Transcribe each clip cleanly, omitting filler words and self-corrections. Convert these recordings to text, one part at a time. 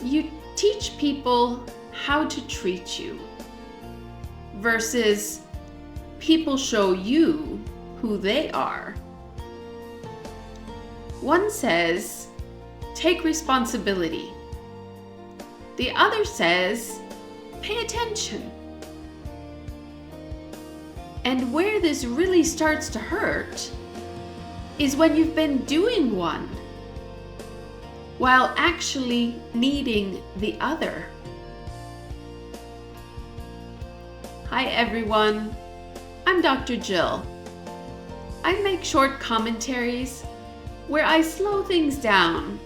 You teach people how to treat you versus people show you who they are. One says, take responsibility. The other says, pay attention. And where this really starts to hurt is when you've been doing one while actually needing the other. Hi everyone, I'm Dr. Jill. I make short commentaries where I slow things down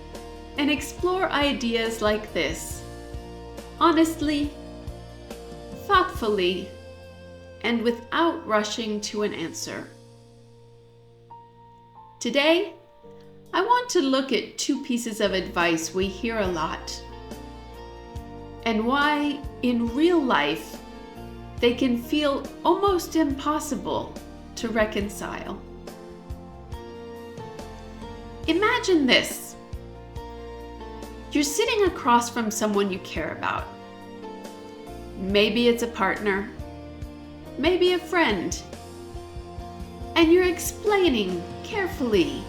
and explore ideas like this, honestly, thoughtfully, and without rushing to an answer. Today, I want to look at two pieces of advice we hear a lot, and why in real life they can feel almost impossible to reconcile. Imagine this. You're sitting across from someone you care about. Maybe it's a partner, maybe a friend, and you're explaining carefully,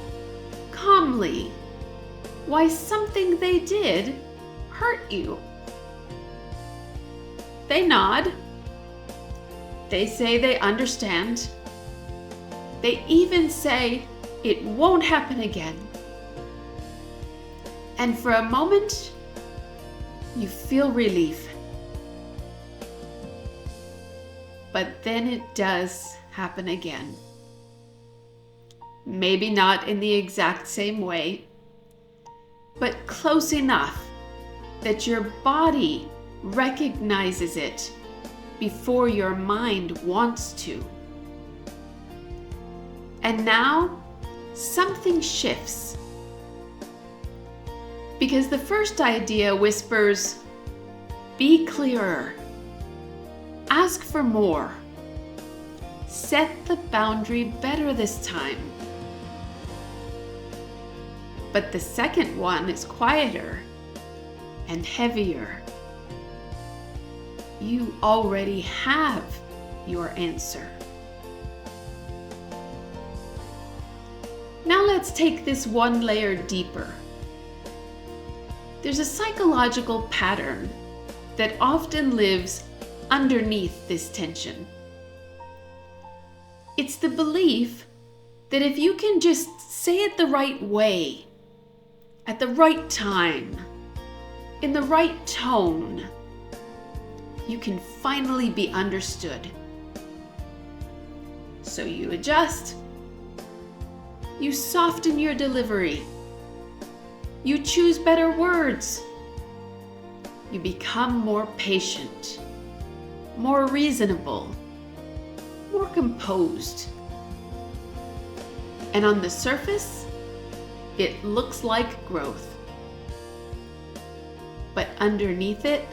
calmly, why something they did hurt you. They nod. They say they understand. They even say it won't happen again. And for a moment, you feel relief. But then it does happen again. Maybe not in the exact same way, but close enough that your body recognizes it before your mind wants to. And now, something shifts. Because the first idea whispers, be clearer, ask for more, set the boundary better this time. But the second one is quieter and heavier. You already have your answer. Now let's take this one layer deeper. There's a psychological pattern that often lives underneath this tension. It's the belief that if you can just say it the right way, at the right time, in the right tone, you can finally be understood. So you adjust. You soften your delivery. You choose better words. You become more patient, more reasonable, more composed. And on the surface, it looks like growth. But underneath it,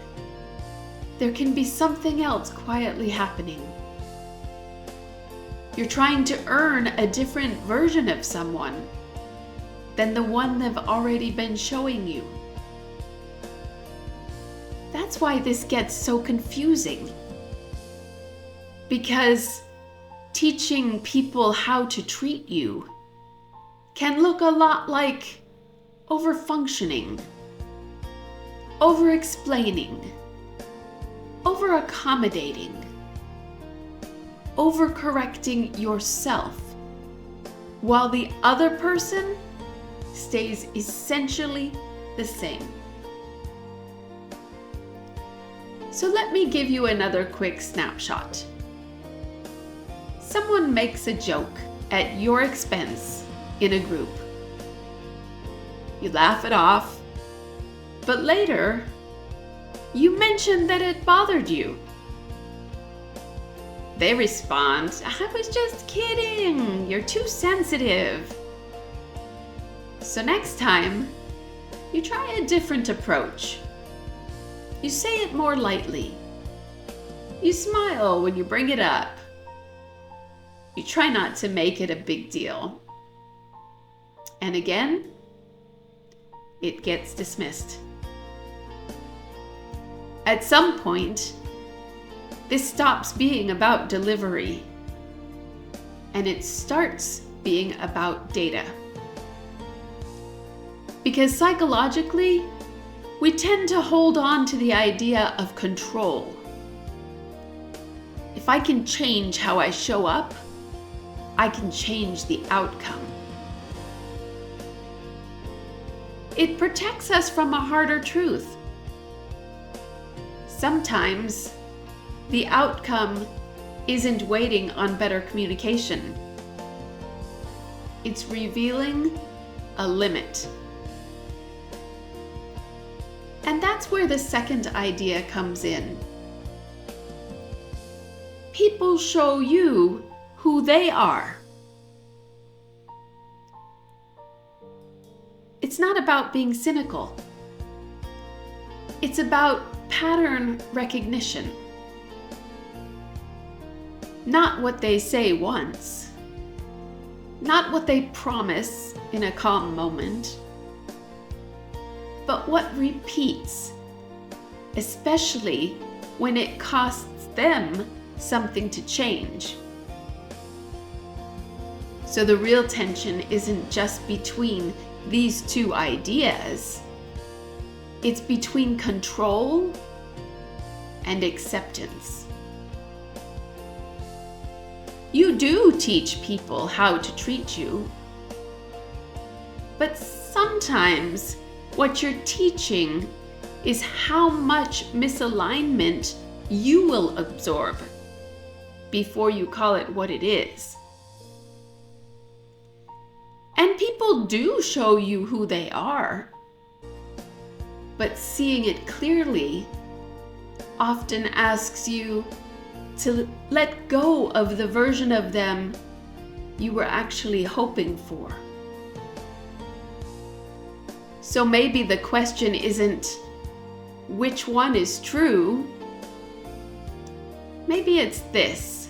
there can be something else quietly happening. You're trying to earn a different version of someone than the one they've already been showing you. That's why this gets so confusing. Because teaching people how to treat you can look a lot like over-functioning, over-explaining, over-accommodating, over-correcting yourself, while the other person stays essentially the same. So let me give you another quick snapshot. Someone makes a joke at your expense in a group. You laugh it off, but later you mention that it bothered you. They respond, I was just kidding, you're too sensitive. So next time, you try a different approach. You say it more lightly. You smile when you bring it up. You try not to make it a big deal. And again, it gets dismissed. At some point, this stops being about delivery, and it starts being about data. Because psychologically, we tend to hold on to the idea of control. If I can change how I show up, I can change the outcome. It protects us from a harder truth. Sometimes, the outcome isn't waiting on better communication. It's revealing a limit. And that's where the second idea comes in. People show you who they are. It's not about being cynical. It's about pattern recognition. Not what they say once. Not what they promise in a calm moment. But what repeats, especially when it costs them something to change. So the real tension isn't just between these two ideas. It's between control and acceptance. You do teach people how to treat you, but sometimes what you're teaching is how much misalignment you will absorb before you call it what it is. And people do show you who they are, but seeing it clearly often asks you to let go of the version of them you were actually hoping for. So maybe the question isn't which one is true. Maybe it's this.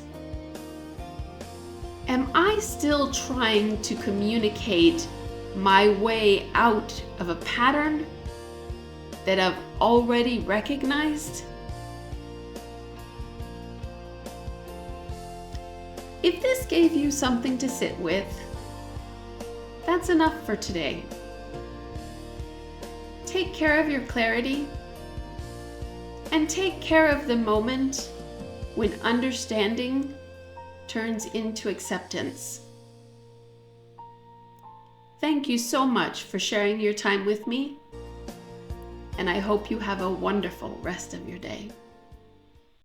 Am I still trying to communicate my way out of a pattern that I've already recognized? If this gave you something to sit with, that's enough for today. Take care of your clarity and take care of the moment when understanding turns into acceptance. Thank you so much for sharing your time with me, and I hope you have a wonderful rest of your day.